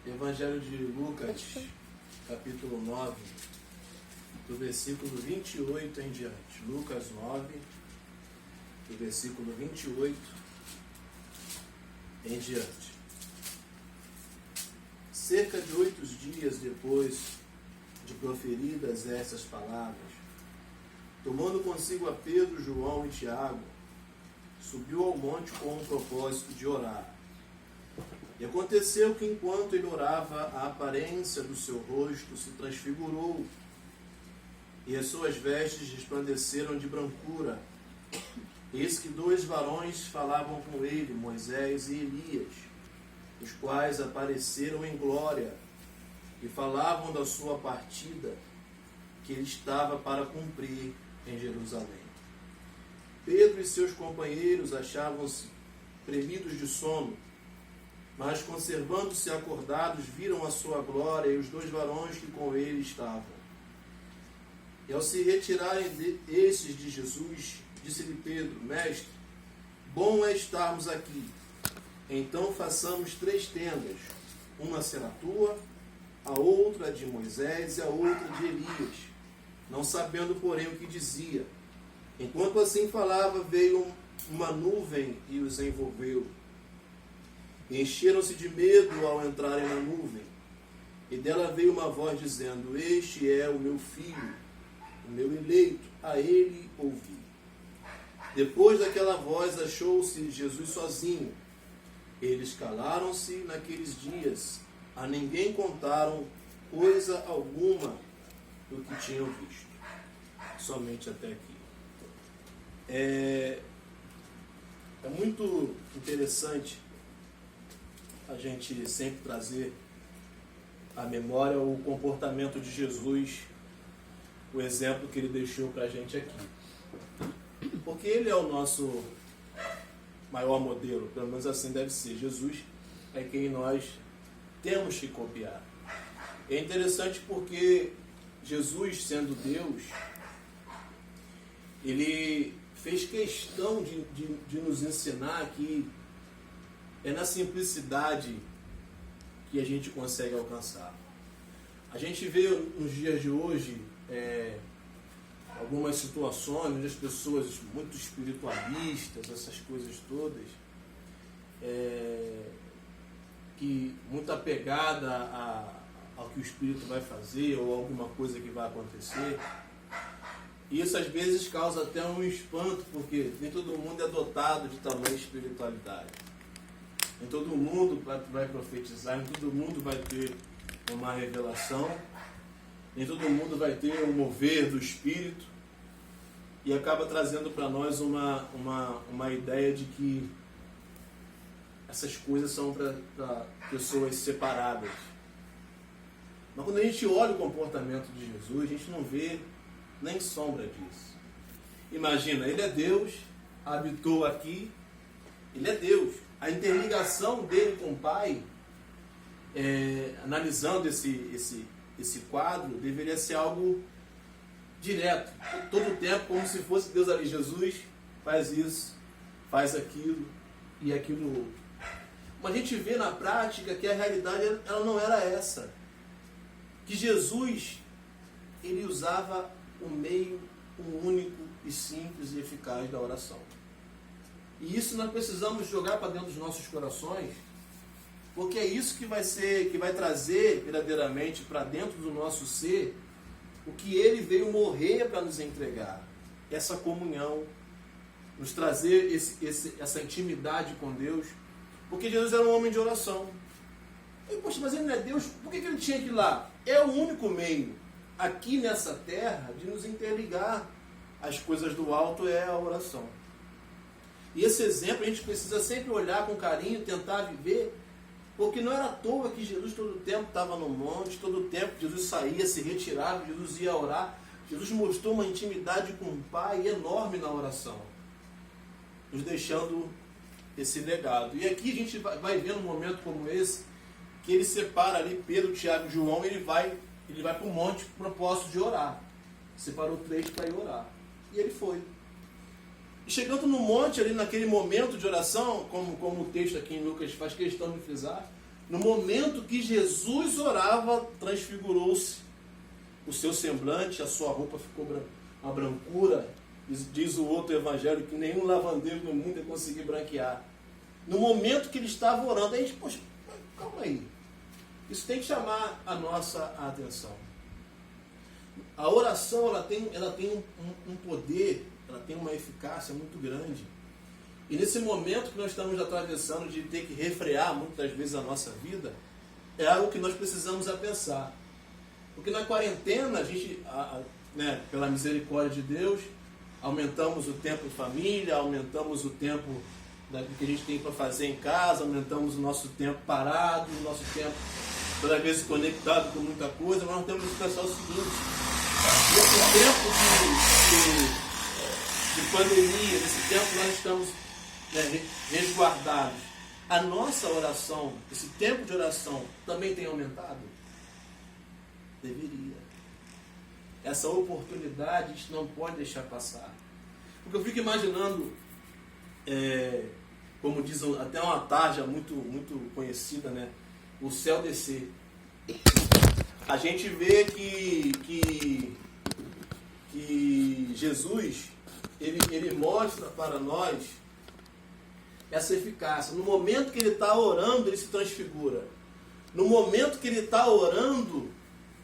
Evangelho de Lucas, capítulo 9, do versículo 28 em diante. Lucas 9, do versículo 28 em diante. Cerca de 8 dias depois de proferidas essas palavras, tomando consigo a Pedro, João e Tiago, subiu ao monte com o propósito de orar. E aconteceu que, enquanto ele orava, a aparência do seu rosto se transfigurou, e as suas vestes resplandeceram de brancura. Eis que 2 varões falavam com ele, Moisés e Elias, os quais apareceram em glória, e falavam da sua partida, que ele estava para cumprir em Jerusalém. Pedro e seus companheiros achavam-se premidos de sono, mas, conservando-se acordados, viram a sua glória e os 2 varões que com ele estavam. E ao se retirarem estes de Jesus, disse-lhe Pedro: Mestre, bom é estarmos aqui. Então façamos 3 tendas, uma será tua, a outra de Moisés e a outra de Elias, não sabendo, porém, o que dizia. Enquanto assim falava, veio uma nuvem e os envolveu. E encheram-se de medo ao entrarem na nuvem. E dela veio uma voz dizendo: Este é o meu filho, o meu eleito, a ele ouvi. Depois daquela voz achou-se Jesus sozinho. Eles calaram-se naqueles dias, a ninguém contaram coisa alguma do que tinham visto. Somente até aqui. É muito interessante a gente sempre trazer à memória o comportamento de Jesus, o exemplo que ele deixou para a gente aqui. Porque ele é o nosso maior modelo, pelo menos assim deve ser. Jesus é quem nós temos que copiar. É interessante porque Jesus, sendo Deus, ele fez questão de nos ensinar que é na simplicidade que a gente consegue alcançar. A gente vê nos dias de hoje algumas situações onde as pessoas muito espiritualistas, essas coisas todas, que muito apegada ao que o Espírito vai fazer ou alguma coisa que vai acontecer. E isso às vezes causa até um espanto, porque nem todo mundo é dotado de tamanha espiritualidade. Nem todo mundo vai profetizar, nem todo mundo vai ter uma revelação, nem todo mundo vai ter um mover do Espírito, e acaba trazendo para nós uma ideia de que essas coisas são para pessoas separadas. Mas quando a gente olha o comportamento de Jesus, a gente não vê nem sombra disso. Imagina, ele é Deus, habitou aqui, ele é Deus. A interligação dele com o Pai, analisando esse quadro, deveria ser algo direto, todo o tempo, como se fosse Deus ali. Jesus faz isso, faz aquilo e aquilo outro. Mas a gente vê na prática que a realidade ela não era essa. Que Jesus, ele usava o meio, o único e simples e eficaz da oração. E isso nós precisamos jogar para dentro dos nossos corações, porque é isso que vai trazer verdadeiramente para dentro do nosso ser o que ele veio morrer para nos entregar. Essa comunhão, nos trazer essa intimidade com Deus, porque Jesus era um homem de oração. E, poxa, mas ele não é Deus, por que ele tinha que ir lá? É o único meio aqui nessa terra de nos interligar às coisas do alto, é a oração. E esse exemplo a gente precisa sempre olhar com carinho, tentar viver, porque não era à toa que Jesus todo o tempo estava no monte, todo o tempo Jesus saía, se retirava, Jesus ia orar. Jesus mostrou uma intimidade com o Pai enorme na oração, nos deixando esse legado. E aqui a gente vai ver num momento como esse, que ele separa ali Pedro, Tiago e João, e ele vai para o monte com o propósito de orar. Separou 3 para ir orar. E ele foi. E chegando no monte, ali naquele momento de oração, como o texto aqui em Lucas faz questão de frisar, No momento que Jesus orava, transfigurou-se o seu semblante, a sua roupa ficou uma brancura. Diz o outro evangelho que nenhum lavandeiro no mundo ia conseguir branquear. No momento que ele estava orando, a gente, poxa, calma aí. Isso tem que chamar a nossa atenção. A oração, ela tem um poder, ela tem uma eficácia muito grande. E nesse momento que nós estamos atravessando de ter que refrear muitas vezes a nossa vida, é algo que nós precisamos pensar. Porque na quarentena, a gente, pela misericórdia de Deus, aumentamos o tempo em família, aumentamos o tempo que a gente tem para fazer em casa, aumentamos o nosso tempo parado, o nosso tempo, toda vez conectado com muita coisa, mas nós temos que pensar o seguinte: nesse tempo de pandemia, nesse tempo nós estamos resguardados. A nossa oração, esse tempo de oração, também tem aumentado? Deveria. Essa oportunidade a gente não pode deixar passar. Porque eu fico imaginando, como diz até uma tarja muito, muito conhecida, né? O céu descer. A gente vê que Jesus, ele mostra para nós essa eficácia. No momento que ele está orando, ele se transfigura. No momento que ele está orando,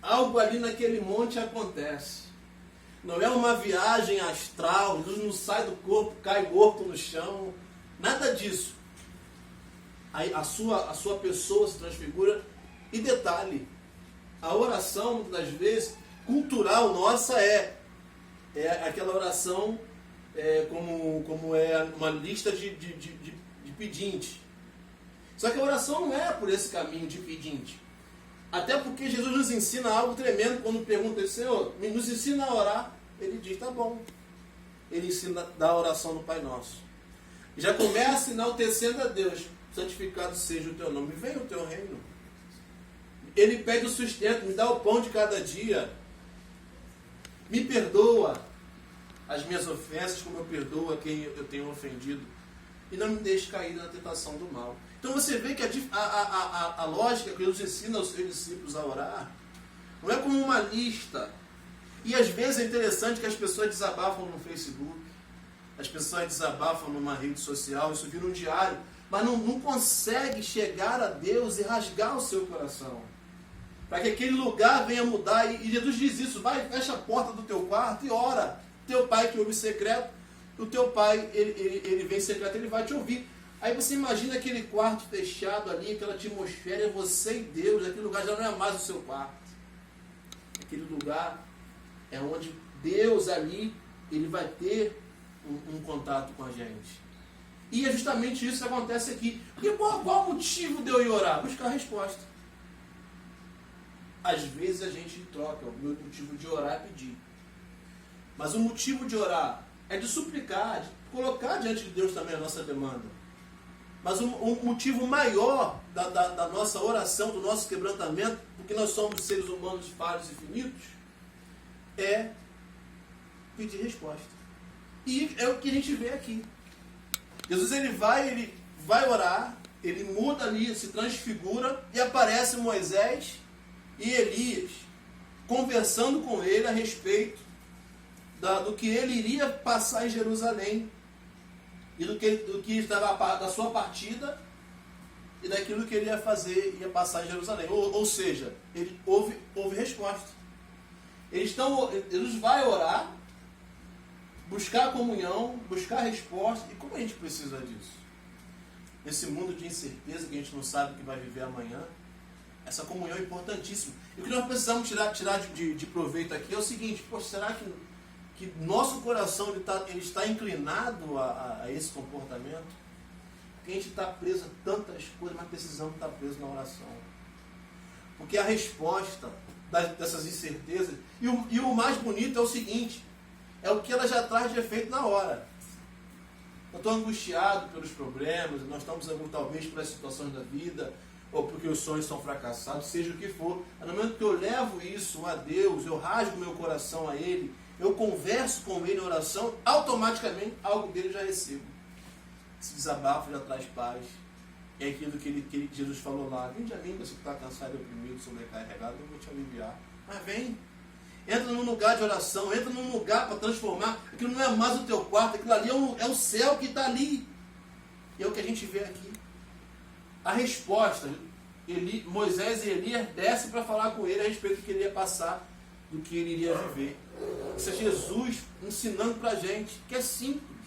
algo ali naquele monte acontece. Não é uma viagem astral, Jesus não sai do corpo, cai morto no chão. Nada disso. A sua pessoa se transfigura. E detalhe, a oração, muitas das vezes, cultural nossa é aquela oração como é uma lista de pedinte. Só que a oração não é por esse caminho de pedinte. Até porque Jesus nos ensina algo tremendo quando pergunta ao Senhor, nos ensina a orar. Ele diz, tá bom. Ele ensina da oração do Pai Nosso. Já começa enaltecendo a Deus. Santificado seja o teu nome. Venha o teu reino. Ele pede o sustento, me dá o pão de cada dia. Me perdoa as minhas ofensas, como eu perdoo a quem eu tenho ofendido. E não me deixe cair na tentação do mal. Então você vê que a lógica que Jesus ensina aos seus discípulos a orar não é como uma lista. E às vezes é interessante que as pessoas desabafam no Facebook, as pessoas desabafam numa rede social, isso vira um diário, mas não consegue chegar a Deus e rasgar o seu coração. Para que aquele lugar venha mudar. E Jesus diz isso, vai, fecha a porta do teu quarto e ora. Teu pai que ouve secreto, o teu pai, ele vem secreto, ele vai te ouvir. Aí você imagina aquele quarto fechado ali, aquela atmosfera, você e Deus, aquele lugar já não é mais o seu quarto. Aquele lugar é onde Deus ali, ele vai ter um contato com a gente. E é justamente isso que acontece aqui. Porque qual o motivo de eu ir orar? Buscar a resposta. Às vezes a gente troca, o meu motivo de orar é pedir. Mas o motivo de orar é de suplicar, de colocar diante de Deus também a nossa demanda. Mas o motivo maior da nossa oração, do nosso quebrantamento, porque nós somos seres humanos falhos e finitos, é pedir resposta. E é o que a gente vê aqui. Jesus ele vai orar, ele muda ali, se transfigura, e aparece Moisés e Elias conversando com ele a respeito do que ele iria passar em Jerusalém e do que estava da sua partida e daquilo que ele ia fazer, ia passar em Jerusalém. Ou seja, ele houve resposta. Jesus vai orar, buscar comunhão, buscar resposta. E como a gente precisa disso? Nesse mundo de incerteza que a gente não sabe o que vai viver amanhã, essa comunhão é importantíssima. E o que nós precisamos tirar de proveito aqui é o seguinte: poxa, será que nosso coração ele está inclinado a esse comportamento? Porque a gente está preso a tantas coisas, mas precisamos estar preso na oração. Porque a resposta dessas incertezas, e o mais bonito é o seguinte, é o que ela já traz de efeito na hora. Eu estou angustiado pelos problemas, nós estamos talvez pelas situações da vida, ou porque os sonhos são fracassados, seja o que for. No momento que eu levo isso a Deus, eu rasgo meu coração a Ele, eu converso com Ele em oração, automaticamente algo dele já recebo. Esse desabafo já traz paz, É aquilo que Jesus falou lá: vinde a mim, você que está cansado e oprimido, sobrecarregado, eu vou te aliviar. Mas vem, entra num lugar de oração, entra num lugar para transformar. Aquilo não é mais o teu quarto, aquilo ali é o céu que está ali. E é o que a gente vê aqui. A resposta, Moisés e Elias descem para falar com ele a respeito do que ele ia passar, do que ele iria viver. Isso é Jesus ensinando para a gente que é simples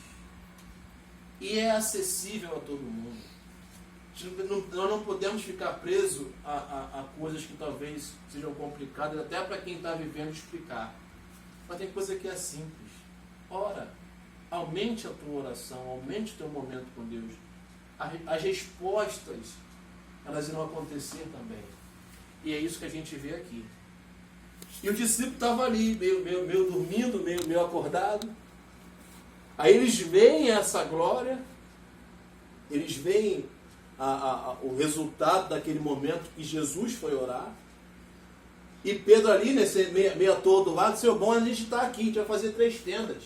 e é acessível a todo mundo. Nós não podemos ficar presos a coisas que talvez sejam complicadas, até para quem está vivendo explicar. Mas tem coisa que é simples. Ora, aumente a tua oração, aumente o teu momento com Deus. As respostas, elas irão acontecer também. E é isso que a gente vê aqui. E o discípulo estava ali, meio dormindo, meio acordado. Aí eles veem essa glória, eles veem o resultado daquele momento que Jesus foi orar. E Pedro ali, nesse meio atordoado, disse: bom, a gente está aqui, a gente vai fazer 3 tendas.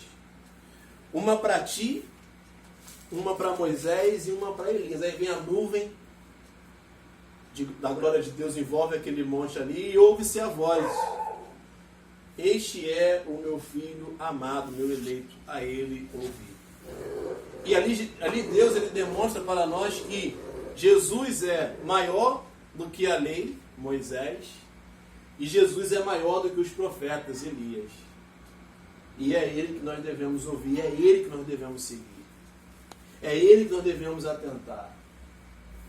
Uma para ti, uma para Moisés e uma para Elias. Aí vem a nuvem da glória de Deus, envolve aquele monte ali, e ouve-se a voz: este é o meu filho amado, meu eleito, a ele ouvi. E ali Deus ele demonstra para nós que Jesus é maior do que a lei, Moisés, e Jesus é maior do que os profetas, Elias. E é ele que nós devemos ouvir, é ele que nós devemos seguir. É ele que nós devemos atentar.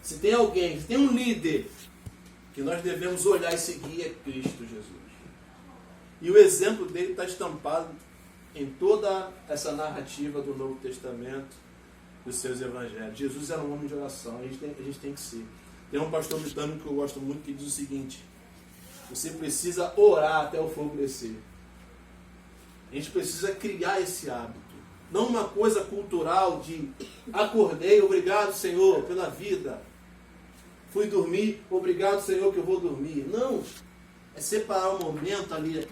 Se tem alguém, se tem um líder que nós devemos olhar e seguir, é Cristo Jesus. E o exemplo dele está estampado em toda essa narrativa do Novo Testamento, dos seus evangelhos. Jesus era um homem de oração, a gente tem que ser. Tem um pastor britânico que eu gosto muito que diz o seguinte: você precisa orar até o fogo descer. A gente precisa criar esse hábito. Não uma coisa cultural de acordei, obrigado Senhor pela vida. Fui dormir, obrigado Senhor que eu vou dormir. Não. É separar um momento ali,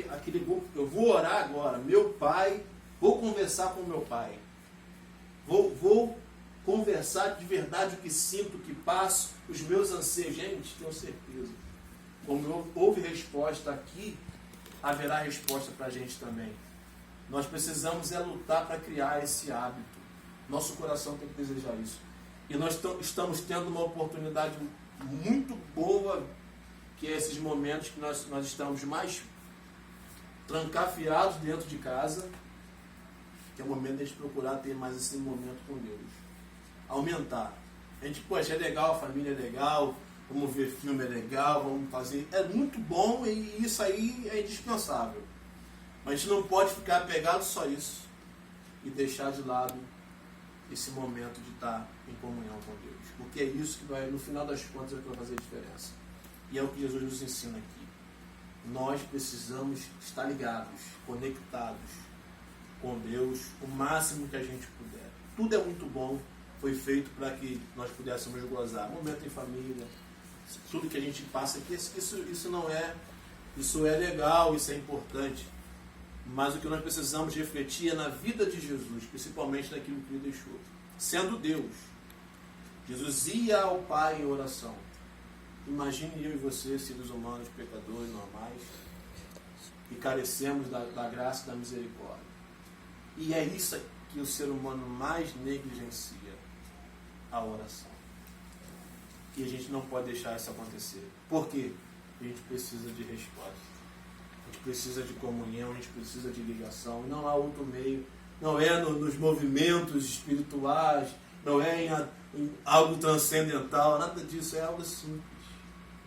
eu vou orar agora, meu pai, vou conversar com meu pai. Vou conversar de verdade o que sinto, o que passo, os meus anseios. Gente, tenho certeza. Como houve resposta aqui, haverá resposta para a gente também. Nós precisamos lutar para criar esse hábito. Nosso coração tem que desejar isso. E nós estamos tendo uma oportunidade muito boa, que é esses momentos que nós estamos mais trancafiados dentro de casa, que é o momento de a gente procurar ter mais esse momento com Deus. Aumentar. A gente, poxa, é legal, a família é legal, vamos ver filme é legal, vamos fazer... É muito bom e isso aí é indispensável. Mas a gente não pode ficar apegado só a isso e deixar de lado esse momento de estar em comunhão com Deus. Porque é isso que vai, no final das contas, é que vai fazer a diferença. E é o que Jesus nos ensina aqui. Nós precisamos estar ligados, conectados com Deus o máximo que a gente puder. Tudo é muito bom, foi feito para que nós pudéssemos gozar. Momento em família, tudo que a gente passa aqui, isso não é, isso é legal, isso é importante. Mas o que nós precisamos refletir é na vida de Jesus, principalmente naquilo que ele deixou. Sendo Deus, Jesus ia ao Pai em oração. Imagine eu e você, seres humanos, pecadores normais, que carecemos da graça e da misericórdia. E é isso que o ser humano mais negligencia, a oração. E a gente não pode deixar isso acontecer. Por quê? A gente precisa de resposta. A gente precisa de comunhão, a gente precisa de ligação. Não há outro meio. Não é nos movimentos espirituais, não é em algo transcendental, nada disso. É algo simples.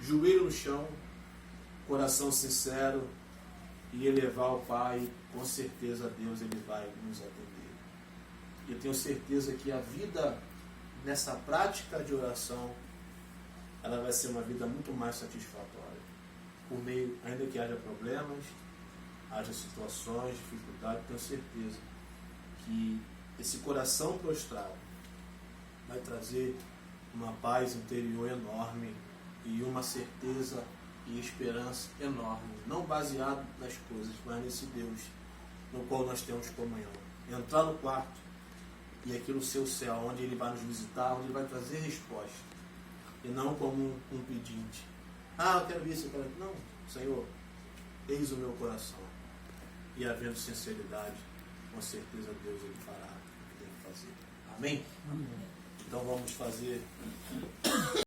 Joelho no chão, coração sincero e elevar ao Pai. Com certeza Deus ele vai nos atender. E eu tenho certeza que a vida nessa prática de oração, ela vai ser uma vida muito mais satisfatória. Por meio, ainda que haja problemas, haja situações, dificuldades, tenho certeza que esse coração prostrado vai trazer uma paz interior enorme e uma certeza e esperança enorme, não baseado nas coisas, mas nesse Deus no qual nós temos comunhão. Entrar no quarto e aquilo ser o céu, onde ele vai nos visitar, onde ele vai trazer resposta. e não como um pedinte. Ah, eu quero isso, eu quero... Não, Senhor, eis o meu coração. E havendo sinceridade, com certeza Deus ele fará o que tem que fazer. Amém? Amém. Então vamos fazer